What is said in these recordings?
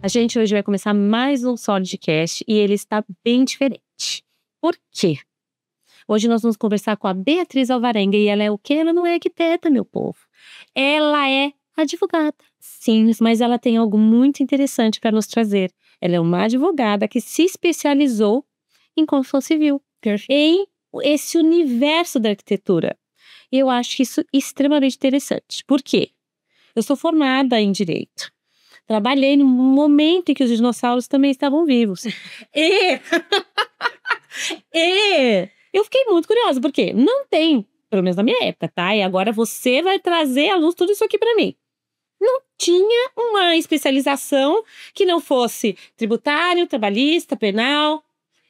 A gente hoje vai começar mais um Solidcast e ele está bem diferente. Por quê? Hoje nós vamos conversar com a Beatriz Alvarenga e ela é o quê? Ela não é arquiteta, meu povo. Ela é advogada. Sim, mas ela tem algo muito interessante para nos trazer. Ela é uma advogada que se especializou em construção civil. Em esse universo da arquitetura. E eu acho isso extremamente interessante. Por quê? Eu sou formada em Direito. Trabalhei no momento em que os dinossauros também estavam vivos. E eu fiquei muito curiosa, porque não tem, pelo menos na minha época, tá? E agora você vai trazer à luz tudo isso aqui pra mim. Não tinha uma especialização que não fosse tributário, trabalhista, penal.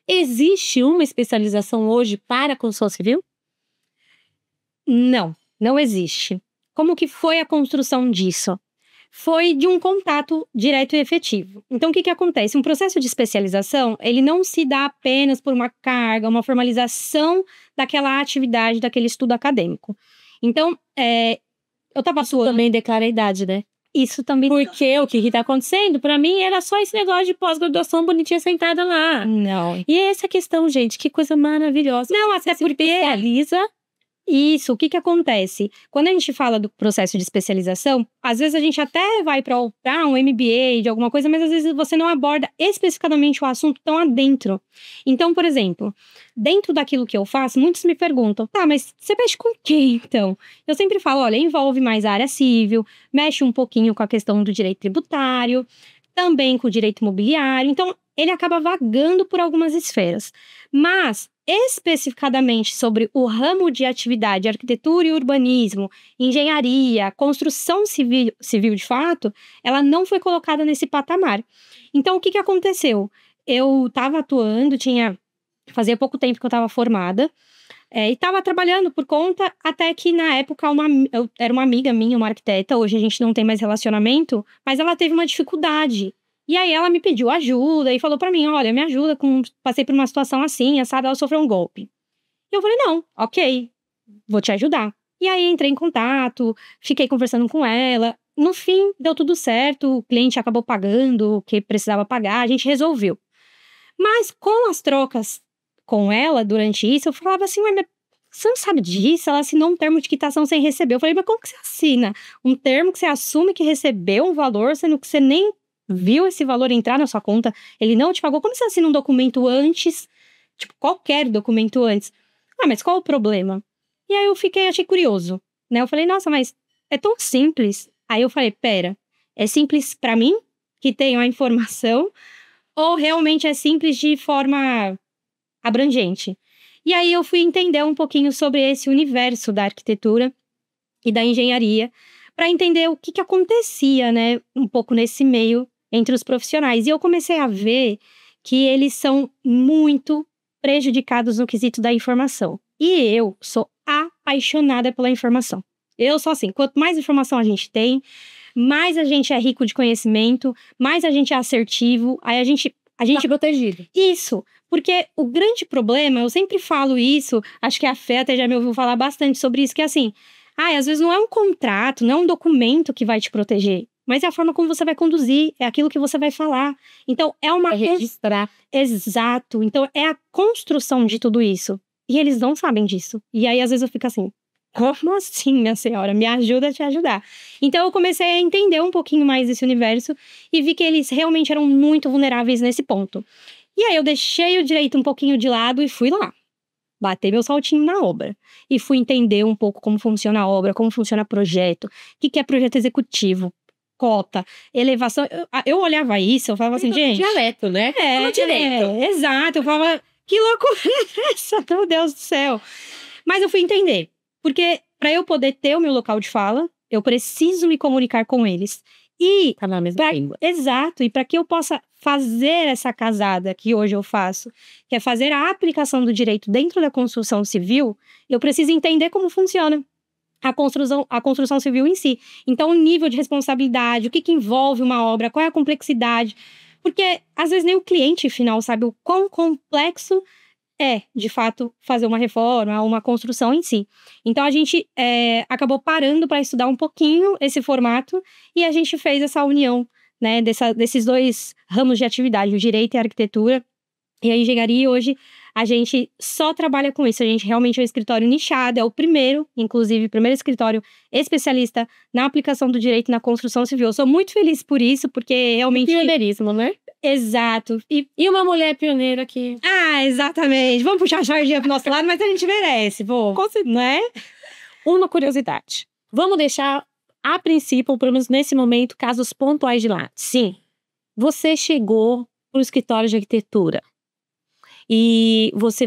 Existe uma especialização hoje para a construção civil? Não, não existe. Como que foi a construção disso? Foi de um contato direto e efetivo. Então, o que acontece? Um processo de especialização, ele não se dá apenas por uma carga, uma formalização daquela atividade, daquele estudo acadêmico. Então, eu estava atuando... Também declara a idade, né? Isso também... Porque o que está acontecendo, para mim, era só esse negócio de pós-graduação bonitinha sentada lá. Não. E essa questão, gente, que coisa maravilhosa. Não, até porque... especializa... Isso, o que acontece? Quando a gente fala do processo de especialização, às vezes a gente até vai para um MBA de alguma coisa, mas às vezes você não aborda especificamente o assunto tão adentro. Então, por exemplo, dentro daquilo que eu faço, muitos me perguntam, tá, mas você mexe com o quê, então? Eu sempre falo, olha, envolve mais a área civil, mexe um pouquinho com a questão do direito tributário, também com o direito imobiliário, então ele acaba vagando por algumas esferas. Mas, especificadamente sobre o ramo de atividade, arquitetura e urbanismo, engenharia, construção civil de fato, ela não foi colocada nesse patamar. Então, o que aconteceu? Eu estava atuando, fazia pouco tempo que eu estava formada, e estava trabalhando por conta, até que na época era uma amiga minha, uma arquiteta, hoje a gente não tem mais relacionamento, mas ela teve uma dificuldade. E aí ela me pediu ajuda e falou pra mim, olha, me ajuda, passei por uma situação assim, sabe, ela sofreu um golpe. E eu falei, não, ok, vou te ajudar. E aí entrei em contato, fiquei conversando com ela, no fim deu tudo certo, o cliente acabou pagando o que precisava pagar, a gente resolveu. Mas com as trocas com ela durante isso, eu falava assim, mas você não sabe disso? Ela assinou um termo de quitação sem receber. Eu falei, mas como que você assina um termo que você assume que recebeu um valor, sendo que você nem viu esse valor entrar na sua conta, ele não te pagou? Como você assina um documento antes? Tipo, qualquer documento antes. Ah, mas qual o problema? E aí achei curioso, né? Eu falei, nossa, mas é tão simples. Aí eu falei, pera, é simples pra mim, que tenho a informação, ou realmente é simples de forma abrangente? E aí eu fui entender um pouquinho sobre esse universo da arquitetura e da engenharia, para entender o que acontecia, né, um pouco nesse meio entre os profissionais. E eu comecei a ver que eles são muito prejudicados no quesito da informação. E eu sou apaixonada pela informação. Eu sou assim, quanto mais informação a gente tem, mais a gente é rico de conhecimento, mais a gente é assertivo, aí a gente tá protegido. Isso, porque o grande problema, eu sempre falo isso, acho que a Fê até já me ouviu falar bastante sobre isso, que é assim, às vezes não é um contrato, não é um documento que vai te proteger, mas é a forma como você vai conduzir, é aquilo que você vai falar. Então, registrar. Exato. Então, é a construção de tudo isso. E eles não sabem disso. E aí, às vezes, eu fico assim, como assim, minha senhora? Me ajuda a te ajudar. Então, eu comecei a entender um pouquinho mais desse universo e vi que eles realmente eram muito vulneráveis nesse ponto. E aí, eu deixei o direito um pouquinho de lado e fui lá. Bater meu saltinho na obra. E fui entender um pouco como funciona a obra, como funciona projeto, o que é projeto executivo, cota, elevação. Eu olhava isso, eu falava assim, gente... dialeto, né? Exato. Eu falava, que loucura é essa? Meu Deus do céu. Mas eu fui entender. Porque para eu poder ter o meu local de fala, eu preciso me comunicar com eles. E... Tá na mesma língua. Exato. E para que eu possa fazer essa casada que hoje eu faço, que é fazer a aplicação do direito dentro da construção civil, eu preciso entender como funciona a construção civil em si. Então, o nível de responsabilidade, o que envolve uma obra, qual é a complexidade. Porque, às vezes, nem o cliente final sabe o quão complexo é, de fato, fazer uma reforma, uma construção em si. Então, a gente acabou parando para estudar um pouquinho esse formato e a gente fez essa união né, desses dois ramos de atividade, o direito e a arquitetura. E a engenharia hoje, a gente só trabalha com isso. A gente realmente é um escritório nichado, é o primeiro, inclusive, o primeiro escritório especialista na aplicação do direito na construção civil. Eu sou muito feliz por isso, porque realmente... Pioneirismo, né? Exato. E uma mulher pioneira aqui. Ah, exatamente. Vamos puxar a sardinha pro nosso lado, mas a gente merece, pô. Não é? Uma curiosidade. Vamos deixar, a princípio, pelo menos nesse momento, casos pontuais de lado. Sim, você chegou pro escritório de arquitetura e você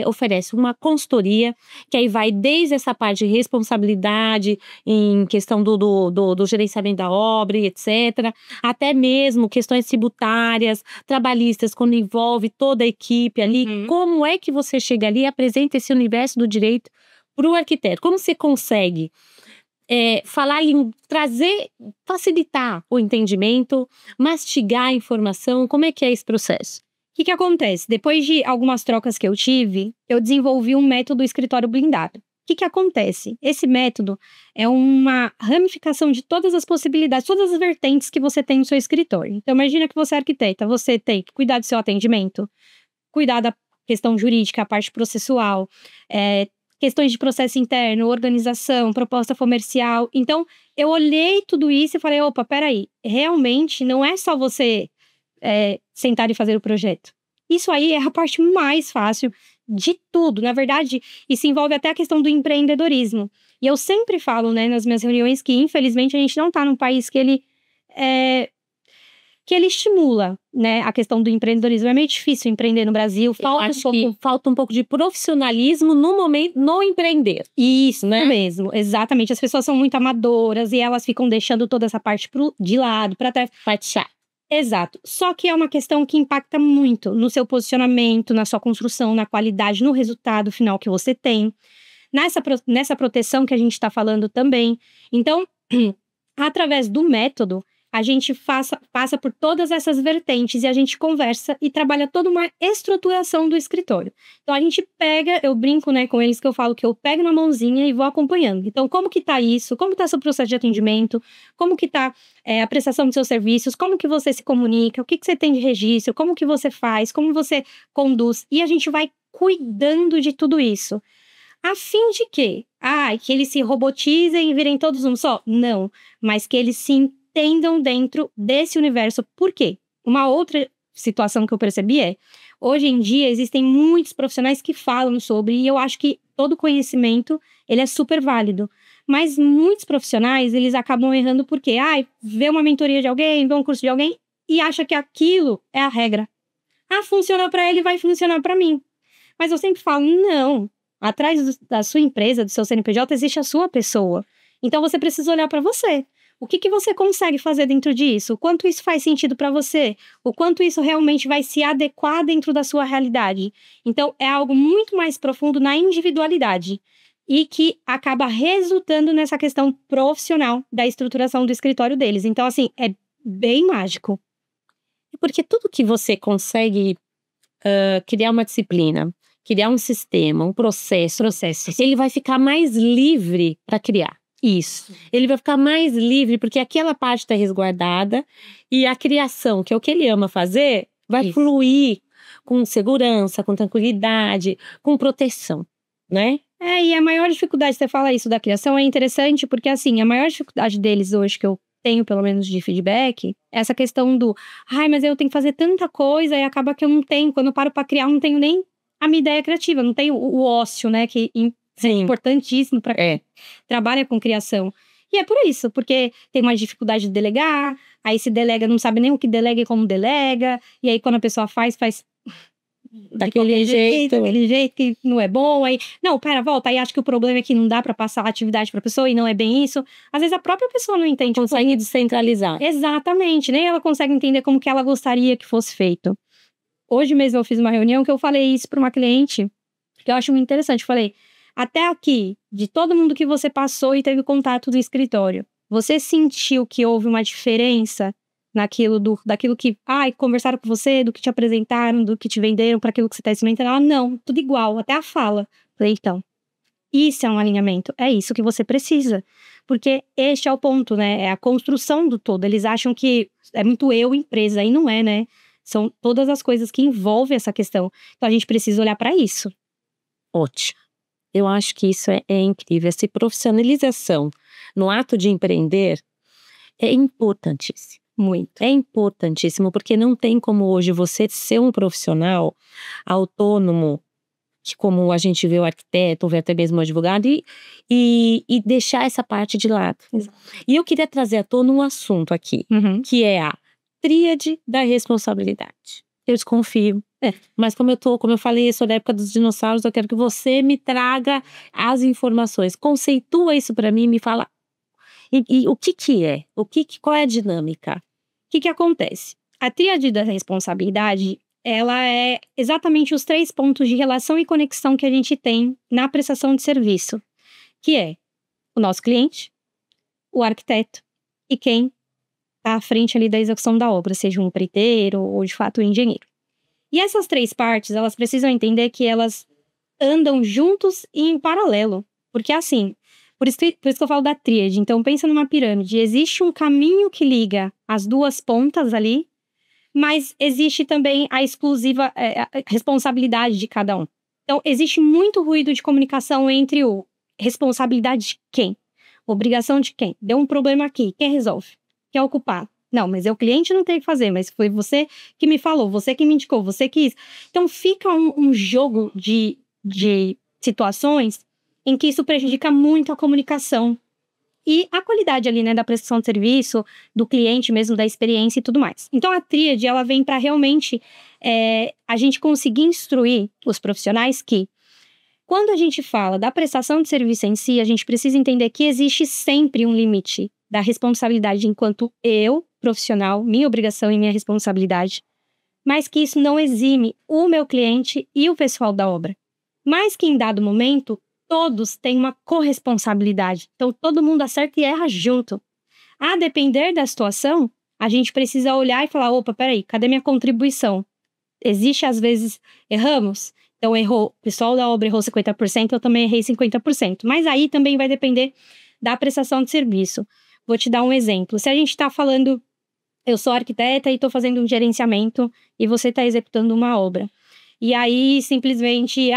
oferece uma consultoria que aí vai desde essa parte de responsabilidade em questão do gerenciamento da obra, etc., até mesmo questões tributárias, trabalhistas, quando envolve toda a equipe ali. Como é que você chega ali e apresenta esse universo do direito para o arquiteto? Como você consegue falar trazer, facilitar o entendimento, mastigar a informação? Como é que é esse processo? O que acontece? Depois de algumas trocas que eu tive, eu desenvolvi um método escritório blindado. O que acontece? Esse método é uma ramificação de todas as possibilidades, todas as vertentes que você tem no seu escritório. Então, imagina que você é arquiteta, você tem que cuidar do seu atendimento, cuidar da questão jurídica, a parte processual, questões de processo interno, organização, proposta comercial. Então, eu olhei tudo isso e falei, opa, peraí, realmente não é só você sentar e fazer o projeto. Isso aí é a parte mais fácil de tudo. Na verdade, isso envolve até a questão do empreendedorismo. E eu sempre falo, né, nas minhas reuniões que, infelizmente, a gente não está num país que ele estimula, né, a questão do empreendedorismo. É meio difícil empreender no Brasil. Falta um pouco de profissionalismo no momento, no empreender. Isso, né? Mesmo, exatamente. As pessoas são muito amadoras e elas ficam deixando toda essa parte de lado para até fatiar. Exato. Só que é uma questão que impacta muito no seu posicionamento, na sua construção, na qualidade, no resultado final que você tem, nessa proteção que a gente está falando também. Então, através do método, a gente passa por todas essas vertentes e a gente conversa e trabalha toda uma estruturação do escritório. Então, a gente pega, eu brinco, né, com eles que eu falo que eu pego na mãozinha e vou acompanhando. Então, como que tá isso? Como tá seu processo de atendimento? Como que tá a prestação dos seus serviços? Como que você se comunica? O que você tem de registro? Como que você faz? Como você conduz? E a gente vai cuidando de tudo isso. A fim de quê? Que eles se robotizem e virem todos um só? Não, mas que eles se entendam dentro desse universo. Por quê? Uma outra situação que eu percebi hoje em dia existem muitos profissionais que falam sobre, e eu acho que todo conhecimento, ele é super válido. Mas muitos profissionais, eles acabam errando porque, vê uma mentoria de alguém, vê um curso de alguém e acha que aquilo é a regra. Funcionou para ele, vai funcionar para mim. Mas eu sempre falo, não. Atrás da sua empresa, do seu CNPJ, existe a sua pessoa. Então, você precisa olhar para você. O que você consegue fazer dentro disso? O quanto isso faz sentido para você? O quanto isso realmente vai se adequar dentro da sua realidade? Então, é algo muito mais profundo na individualidade e que acaba resultando nessa questão profissional da estruturação do escritório deles. Então, assim, é bem mágico. Porque tudo que você consegue criar uma disciplina, criar um sistema, um processo, ele vai ficar mais livre para criar. Isso. Ele vai ficar mais livre porque aquela parte está resguardada e a criação, que é o que ele ama fazer, vai fluir com segurança, com tranquilidade, com proteção, né? E a maior dificuldade, você fala isso da criação, é interessante porque, assim, a maior dificuldade deles hoje, que eu tenho, pelo menos, de feedback, é essa questão do, mas eu tenho que fazer tanta coisa e acaba que eu não tenho, quando eu paro para criar, eu não tenho nem a minha ideia criativa, não tenho o ócio, né, que é importantíssimo para quem trabalha com criação. E é por isso, porque tem mais dificuldade de delegar, aí se delega, não sabe nem o que delega e como delega, e aí quando a pessoa faz daquele jeito que não é bom, aí, não, volta, aí acho que o problema é que não dá para passar a atividade para a pessoa e não é bem isso. Às vezes a própria pessoa não entende. Consegue descentralizar. Exatamente, nem ela consegue entender como que ela gostaria que fosse feito. Hoje mesmo eu fiz uma reunião que eu falei isso para uma cliente, que eu acho muito interessante, eu falei, até aqui, de todo mundo que você passou e teve contato do escritório, você sentiu que houve uma diferença daquilo que, conversaram com você, do que te apresentaram, do que te venderam para aquilo que você está experimentando? Ela, não, tudo igual, até a fala. Falei, então, Isso é um alinhamento, é isso que você precisa. Porque este é o ponto, né? É a construção do todo. Eles acham que é muito eu, empresa, e não é, né? São todas as coisas que envolvem essa questão. Então a gente precisa olhar para isso. Ótimo. Eu acho que isso é incrível. Essa profissionalização no ato de empreender é importantíssimo. Muito. É importantíssimo, porque não tem como hoje você ser um profissional autônomo, que como a gente vê o arquiteto, ou vê até mesmo o advogado, e deixar essa parte de lado. Exato. E eu queria trazer à tona um assunto aqui, que é a tríade da responsabilidade. Eu desconfio. Mas como eu falei, eu sou da época dos dinossauros, eu quero que você me traga as informações. Conceitua isso para mim, me fala. E o que é? Qual é a dinâmica? O que acontece? A tríade da responsabilidade, ela é exatamente os 3 pontos de relação e conexão que a gente tem na prestação de serviço, que é o nosso cliente, o arquiteto e quem está à frente ali da execução da obra, seja um empreiteiro ou de fato um engenheiro. E essas 3 partes, elas precisam entender que elas andam juntos e em paralelo, porque assim, por isso que eu falo da tríade. Então pensa numa pirâmide, existe um caminho que liga as 2 pontas ali, mas existe também a exclusiva a responsabilidade de cada um. Então, existe muito ruído de comunicação entre o responsabilidade de quem? Obrigação de quem? Deu um problema aqui, quem resolve? Quem é o culpado? Não, mas o cliente não tem que fazer, mas foi você que me falou, você que me indicou, você quis. Então, fica um jogo de situações em que isso prejudica muito a comunicação. E a qualidade ali, né, da prestação de serviço, do cliente mesmo, da experiência e tudo mais. Então, a tríade, ela vem para realmente a gente conseguir instruir os profissionais que, quando a gente fala da prestação de serviço em si, a gente precisa entender que existe sempre um limite da responsabilidade enquanto eu, profissional, minha obrigação e minha responsabilidade, mas que isso não exime o meu cliente e o pessoal da obra. Mas que em dado momento, todos têm uma corresponsabilidade. Então, todo mundo acerta e erra junto. A depender da situação, a gente precisa olhar e falar, opa, peraí, cadê minha contribuição? Existe, às vezes, erramos? Então, errou, o pessoal da obra errou 50%, eu também errei 50%. Mas aí também vai depender da prestação de serviço. Vou te dar um exemplo. Se a gente está falando, eu sou arquiteta e estou fazendo um gerenciamento e você está executando uma obra. E aí, simplesmente,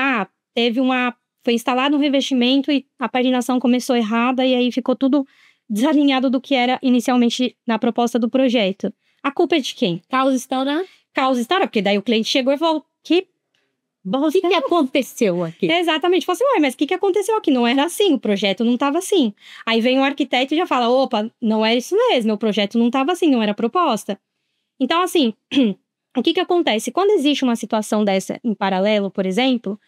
foi instalado um revestimento e a paginação começou errada e aí ficou tudo desalinhado do que era inicialmente na proposta do projeto. A culpa é de quem? Causa história? Causa história, porque daí o cliente chegou e falou, o que aconteceu aqui? Exatamente. Falou assim, mas o que aconteceu aqui? Não era assim, o projeto não estava assim. Aí vem o arquiteto e já fala, opa, não é isso mesmo, o projeto não estava assim, não era a proposta. Então, assim, o que acontece? Quando existe uma situação dessa em paralelo, por exemplo,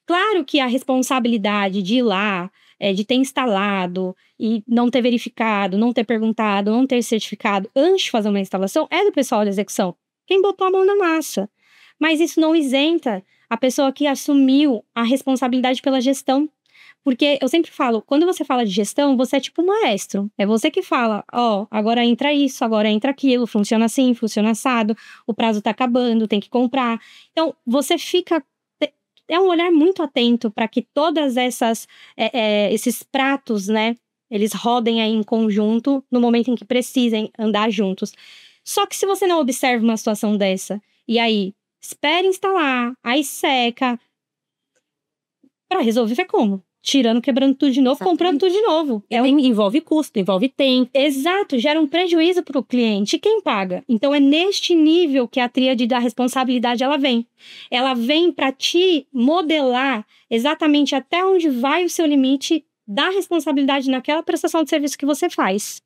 claro que a responsabilidade de ir lá, de ter instalado e não ter verificado, não ter perguntado, não ter certificado antes de fazer uma instalação é do pessoal da execução. Quem botou a mão na massa. Mas isso não isenta a pessoa que assumiu a responsabilidade pela gestão. Porque eu sempre falo, quando você fala de gestão, você é tipo um maestro. É você que fala, agora entra isso, agora entra aquilo, funciona assim, funciona assado, o prazo tá acabando, tem que comprar. Então, você fica... É um olhar muito atento para que todas esses pratos, né, eles rodem aí em conjunto no momento em que precisem andar juntos. Só que se você não observa uma situação dessa, e aí espera instalar, aí seca, para resolver como? Tirando, quebrando tudo de novo, exatamente. Comprando tudo de novo. Envolve custo, envolve tempo. Exato, gera um prejuízo para o cliente. E quem paga? Então, é neste nível que a tríade da responsabilidade ela vem. Ela vem para te modelar exatamente até onde vai o seu limite da responsabilidade naquela prestação de serviço que você faz.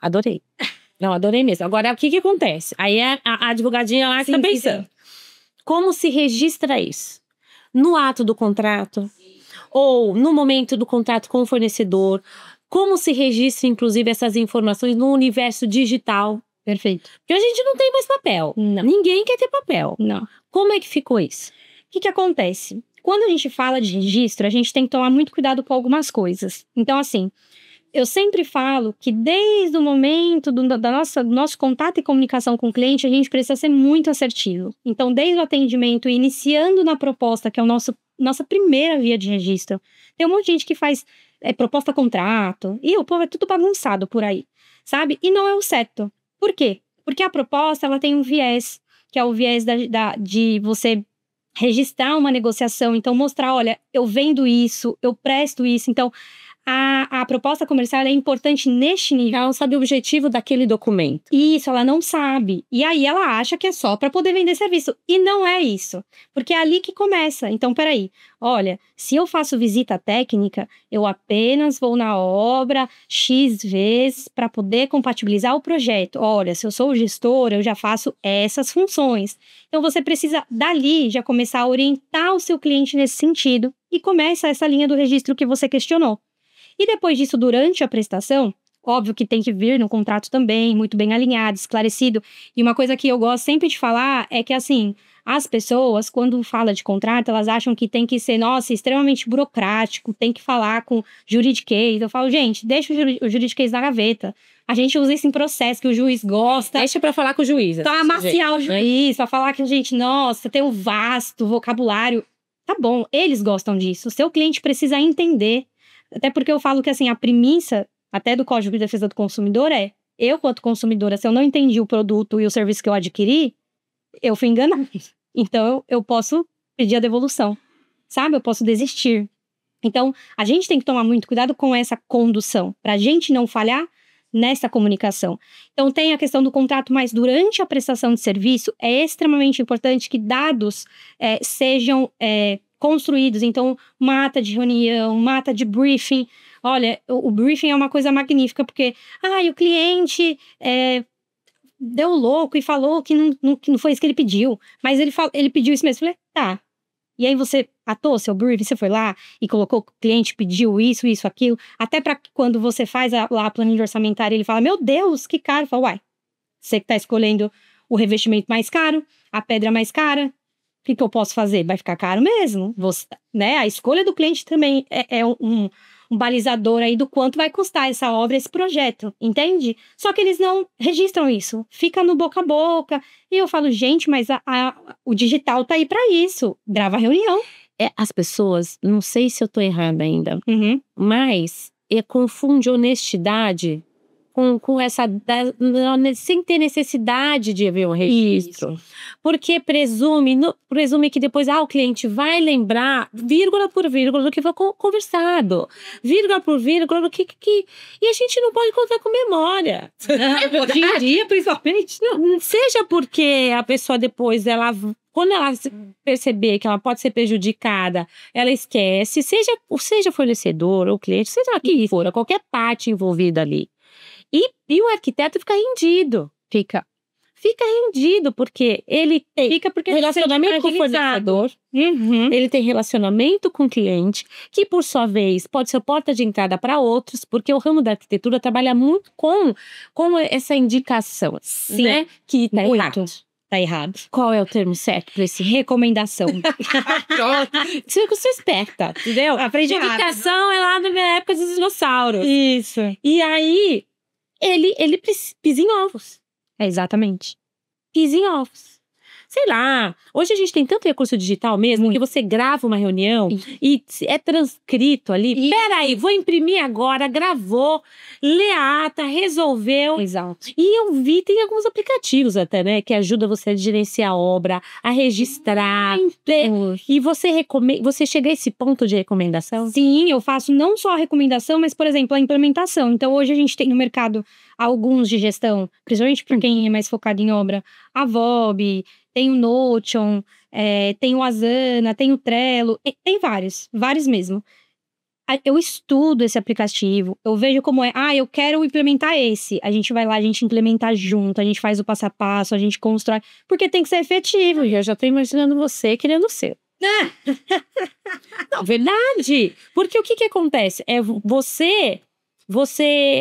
Adorei. Não, adorei mesmo. Agora, o que acontece? Aí a advogadinha lá que tá pensando. Sim. Como se registra isso? No ato do contrato? Ou no momento do contrato com o fornecedor? Como se registra, inclusive, essas informações no universo digital? Perfeito. Porque a gente não tem mais papel. Não. Ninguém quer ter papel. Não. Como é que ficou isso? O que acontece? Quando a gente fala de registro, a gente tem que tomar muito cuidado com algumas coisas. Então, assim, eu sempre falo que desde o momento do nosso contato e comunicação com o cliente, a gente precisa ser muito assertivo. Então, desde o atendimento, iniciando na proposta, que é o nosso nossa primeira via de registro. Tem um monte de gente que faz proposta contrato, e o povo é tudo bagunçado por aí, sabe? E não é o certo. Por quê? Porque a proposta, ela tem um viés, que é o viés de você registrar uma negociação, então mostrar, olha, eu vendo isso, eu presto isso, então a proposta comercial é importante neste nível. Ela não sabe o objetivo daquele documento. Isso, ela não sabe. E aí ela acha que é só para poder vender serviço. E não é isso. Porque é ali que começa. Então, peraí. Olha, se eu faço visita técnica, eu apenas vou na obra X vezes para poder compatibilizar o projeto. Olha, se eu sou o gestor, eu já faço essas funções. Então, você precisa, dali, já começar a orientar o seu cliente nesse sentido. E começa essa linha do registro que você questionou. E depois disso, durante a prestação, óbvio que tem que vir no contrato também, muito bem alinhado, esclarecido. E uma coisa que eu gosto sempre de falar é que, assim, as pessoas, quando falam de contrato, elas acham que tem que ser, nossa, extremamente burocrático, tem que falar com juridiquês. Eu falo, gente, deixa o juridiquês na gaveta. A gente usa isso em processo que o juiz gosta. Deixa pra falar com o juiz. Pra amaciar o juiz, pra falar que a gente, nossa, tem um vasto vocabulário. Tá bom, eles gostam disso. O seu cliente precisa entender. Até porque eu falo que, assim, a premissa até do Código de Defesa do Consumidor eu, quanto consumidora, se eu não entendi o produto e o serviço que eu adquiri, eu fui enganada. Então, eu posso pedir a devolução, sabe? Eu posso desistir. Então, a gente tem que tomar muito cuidado com essa condução, pra gente não falhar nessa comunicação. Então, tem a questão do contrato, mas durante a prestação de serviço, é extremamente importante que dados sejam construídos. Então, uma ata de reunião, uma ata de briefing. Olha, o briefing é uma coisa magnífica, porque o cliente deu louco e falou que não foi isso que ele pediu. Mas ele pediu isso mesmo. Eu falei, tá. E aí você atou seu briefing, você foi lá e colocou que o cliente pediu isso, aquilo. Até para quando você faz lá a planilha orçamentária, ele fala, meu Deus, que caro. Fala, uai, você que tá escolhendo o revestimento mais caro, a pedra mais cara, o que eu posso fazer? Vai ficar caro mesmo. Você, né? A escolha do cliente também é um balizador aí do quanto vai custar essa obra, esse projeto, entende? Só que eles não registram isso. Fica no boca a boca. E eu falo, gente, mas o digital tá aí para isso. Grava a reunião. As pessoas, não sei se eu tô errada ainda, mas confunde honestidade com essa, sem ter necessidade de haver um registro. Isso. Porque presume que depois o cliente vai lembrar, vírgula por vírgula, do que foi conversado. Vírgula por vírgula do que... E a gente não pode contar com memória. Hoje em dia, principalmente. Não. Seja porque a pessoa depois, quando ela perceber que ela pode ser prejudicada, ela esquece, seja fornecedor ou cliente, seja quem for, qualquer parte envolvida ali. E o arquiteto fica rendido. Fica rendido, porque ele tem relacionamento com o fornecedor, ele tem relacionamento com o cliente, que por sua vez pode ser porta de entrada para outros, porque o ramo da arquitetura trabalha muito com essa indicação, sim, né? Que tá errado. Tá errado. Qual é o termo certo para esse? Recomendação. Você esperta, entendeu? Aprendi indicação é lá na minha época dos dinossauros. Isso. E aí, ele pisa em ovos. Exatamente. Pisa em ovos. Sei lá, hoje a gente tem tanto recurso digital mesmo, que você grava uma reunião e é transcrito ali. Peraí, vou imprimir agora, gravou, lê a ata, resolveu. Exato. E eu vi, tem alguns aplicativos até, né, que ajuda você a gerenciar a obra, a registrar. E você chega a esse ponto de recomendação? Sim, eu faço não só a recomendação, mas, por exemplo, a implementação. Então, hoje a gente tem no mercado alguns de gestão, principalmente para quem é mais focado em obra, a VOB, tem o Notion, tem o Asana, tem o Trello, tem vários mesmo. Eu estudo esse aplicativo, eu vejo como eu quero implementar esse. A gente vai lá, a gente implementa junto, a gente faz o passo a passo, a gente constrói, porque tem que ser efetivo. Eu já tô imaginando você querendo o seu. Não, verdade. Porque o que acontece?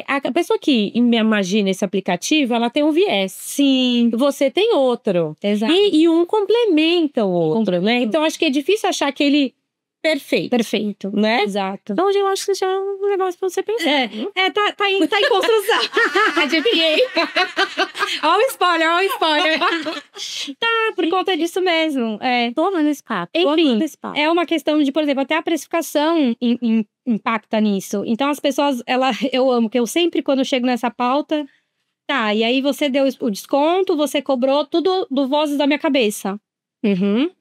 A pessoa que imagina esse aplicativo, ela tem um viés. Sim. Você tem outro. Exato. E um complementa o outro, né? Então, acho que é difícil achar aquele perfeito. Perfeito. Né? Exato. Então, eu acho que já é um negócio pra você pensar. Tá em construção. Adivinhei. Olha o spoiler. Tá, por conta disso mesmo. Toma nesse papo. Enfim, nesse papo. é uma questão de, por exemplo, até a precificação impacta nisso. Então, as pessoas, eu amo que eu sempre, quando eu chego nessa pauta, tá, e aí você deu o desconto, você cobrou tudo do Vozes da Minha Cabeça.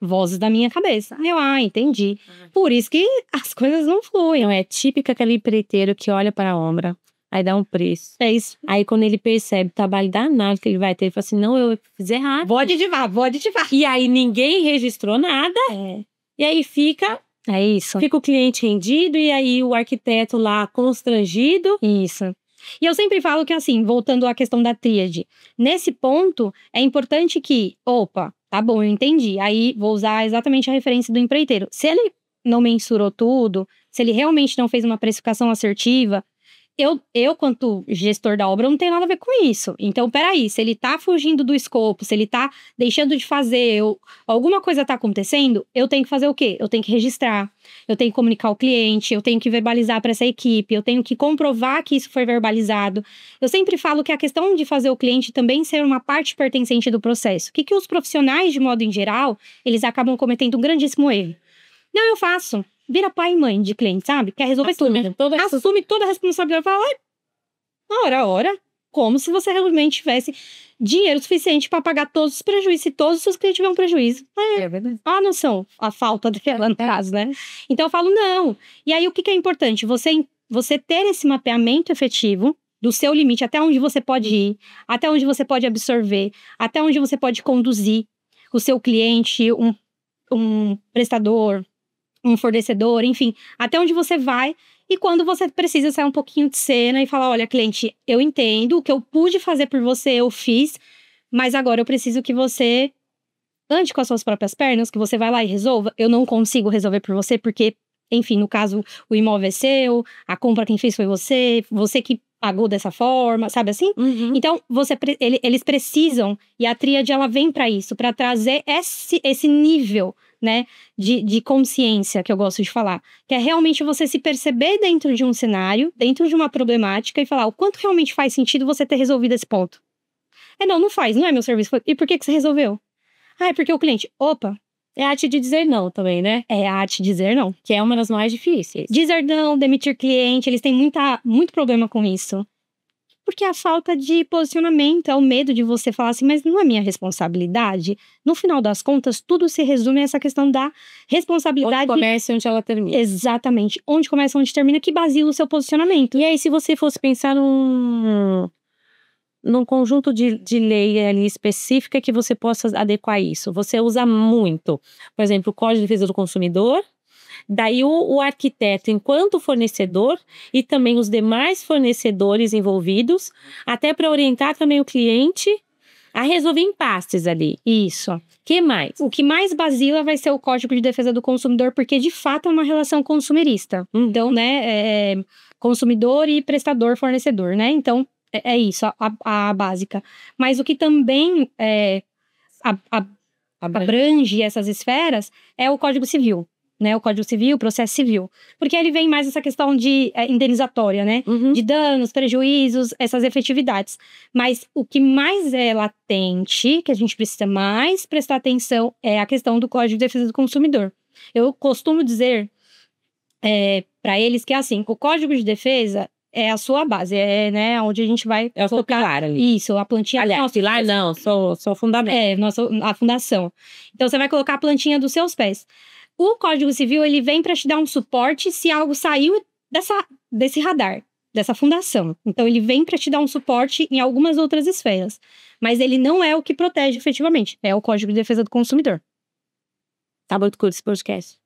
Vozes da minha cabeça. Aí eu, entendi. Por isso que as coisas não fluem. Não, é típico aquele empreiteiro que olha para a obra, aí dá um preço. É isso. Aí quando ele percebe o trabalho danado que ele vai ter, ele fala assim, não, eu fiz errado. Vou aditivar. E aí ninguém registrou nada. E aí fica o cliente rendido e aí o arquiteto lá constrangido. Isso. E eu sempre falo que assim, voltando à questão da tríade, nesse ponto é importante que, tá bom, eu entendi. Aí vou usar exatamente a referência do empreiteiro. Se ele não mensurou tudo, se ele realmente não fez uma precificação assertiva, eu, quanto gestor da obra, não tenho nada a ver com isso. Então, peraí, se ele tá fugindo do escopo, se ele tá deixando de fazer, alguma coisa tá acontecendo, eu tenho que fazer o quê? Eu tenho que registrar, eu tenho que comunicar ao cliente, eu tenho que verbalizar para essa equipe, eu tenho que comprovar que isso foi verbalizado. Eu sempre falo que a questão de fazer o cliente também ser uma parte pertencente do processo. O que os profissionais, de modo em geral, eles acabam cometendo um grandíssimo erro. Não, eu faço. Vira pai e mãe de cliente, sabe? Quer resolver tudo. Assume toda a responsabilidade. Fala, ora. Como se você realmente tivesse dinheiro suficiente para pagar todos os prejuízos. Se todos os seus clientes tiverem um prejuízo. É verdade. A noção, a falta dela no caso, né? Então eu falo, não. E aí o que é importante? Você ter esse mapeamento efetivo do seu limite, até onde você pode ir, até onde você pode absorver, até onde você pode conduzir o seu cliente, um prestador, um fornecedor, enfim, até onde você vai e quando você precisa sair um pouquinho de cena e falar, olha, cliente, eu entendo, o que eu pude fazer por você, eu fiz, mas agora eu preciso que você ande com as suas próprias pernas, que você vai lá e resolva. Eu não consigo resolver por você porque, enfim, no caso, o imóvel é seu, a compra quem fez foi você que pagou dessa forma, sabe assim? Então, eles precisam, e a tríade, ela vem para isso, para trazer esse nível, né, de consciência que eu gosto de falar, que é realmente você se perceber dentro de um cenário, dentro de uma problemática e falar o quanto realmente faz sentido você ter resolvido esse ponto. Não faz, não é meu serviço. E por que você resolveu? É porque o cliente, é a arte de dizer não também, né? É a arte de dizer não. Que é uma das mais difíceis. Dizer não, demitir cliente, eles têm muito problema com isso. Porque a falta de posicionamento, é o medo de você falar assim, mas não é minha responsabilidade. No final das contas, tudo se resume a essa questão da responsabilidade. Onde começa e onde ela termina. Exatamente. Onde começa e onde termina, que baseia o seu posicionamento. E aí, se você fosse pensar num conjunto de lei ali específica que você possa adequar isso, você usa muito, por exemplo, o Código de Defesa do Consumidor. Daí o arquiteto, enquanto fornecedor, e também os demais fornecedores envolvidos, até para orientar também o cliente a resolver impasses ali. Isso. Que mais? O que mais basila vai ser o Código de Defesa do Consumidor, porque de fato é uma relação consumerista. Então, né, consumidor e prestador, fornecedor, né? Então, é isso, a básica. Mas o que também abrange essas esferas é o Código Civil. Né, o Código Civil, o processo civil. Porque ele vem mais essa questão de indenizatória, né? De danos, prejuízos, essas efetividades. Mas o que mais é latente, que a gente precisa mais prestar atenção, é a questão do Código de Defesa do Consumidor. Eu costumo dizer para eles que é assim, o Código de Defesa é a sua base, né, onde a gente vai... É o seu pilar ali. Isso, a plantinha... Aliás, pilar não, sou o fundamento. A fundação. Então, você vai colocar a plantinha dos seus pés. O Código Civil, ele vem para te dar um suporte se algo saiu desse radar, dessa fundação. Então, ele vem para te dar um suporte em algumas outras esferas. Mas ele não é o que protege efetivamente. É o Código de Defesa do Consumidor. Tá muito curto esse podcast.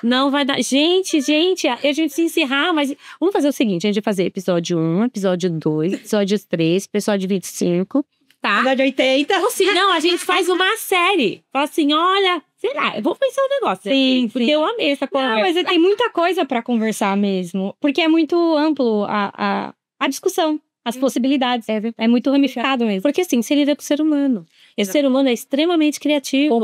Não vai dar... Gente, a gente se encerrar, mas... Vamos fazer o seguinte, a gente vai fazer episódio 1, episódio 2, episódio 3, episódio 25... Tá. Episódio 80. Ou se não, a gente faz uma série. Fala assim, olha, sei lá, eu vou pensar um negócio. Sim. Porque eu amei essa conversa. Não, mas tem muita coisa pra conversar mesmo. Porque é muito amplo a discussão, as possibilidades. É muito ramificado mesmo. Porque assim, você lida com o ser humano. Esse ser humano é extremamente criativo.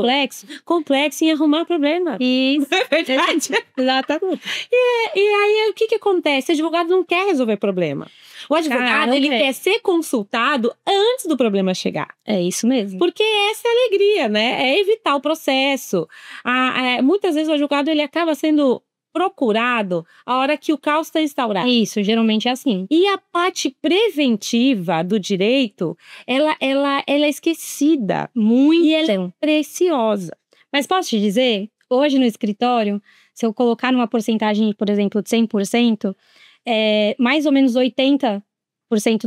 Complexo em arrumar problema. Isso. É verdade. Exatamente. E aí, o que acontece? O advogado não quer resolver problema. O advogado, ele quer ser consultado antes do problema chegar. É isso mesmo. Porque essa é a alegria, né? É evitar o processo. Muitas vezes o advogado, ele acaba sendo procurado a hora que o caos está instaurado. Isso, geralmente é assim. E a parte preventiva do direito, ela é esquecida. Muito. E ela é preciosa. Mas posso te dizer, hoje no escritório, se eu colocar numa porcentagem, por exemplo, de 100%, mais ou menos 80%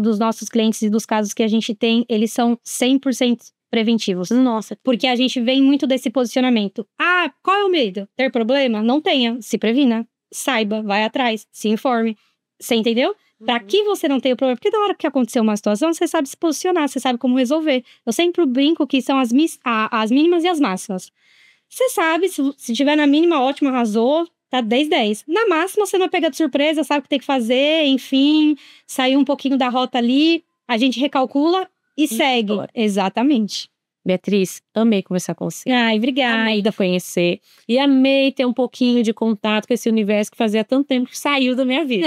dos nossos clientes e dos casos que a gente tem, eles são 100% preventivos. Nossa. Porque a gente vem muito desse posicionamento. Qual é o medo? Ter problema? Não tenha. Se previna. Saiba, vai atrás, se informe. Você entendeu? Para que você não tenha problema? Porque na hora que aconteceu uma situação, você sabe se posicionar, você sabe como resolver. Eu sempre brinco que são as mínimas e as máximas. Você sabe, se tiver na mínima, ótimo, arrasou, tá 10/10. Na máxima, você não pega de surpresa, sabe o que tem que fazer, enfim, saiu um pouquinho da rota ali, a gente recalcula e segue. Exatamente. Beatriz, amei conversar com você. Ai, obrigada. Amei conhecer. E amei ter um pouquinho de contato com esse universo que fazia tanto tempo que saiu da minha vida.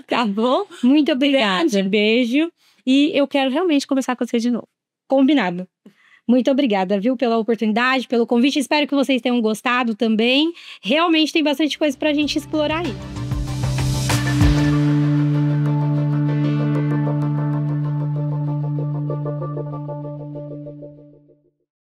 Tá bom? Muito obrigada. Beijo. E eu quero realmente conversar com você de novo. Combinado. Muito obrigada, viu, pela oportunidade, pelo convite. Espero que vocês tenham gostado também. Realmente tem bastante coisa pra gente explorar aí.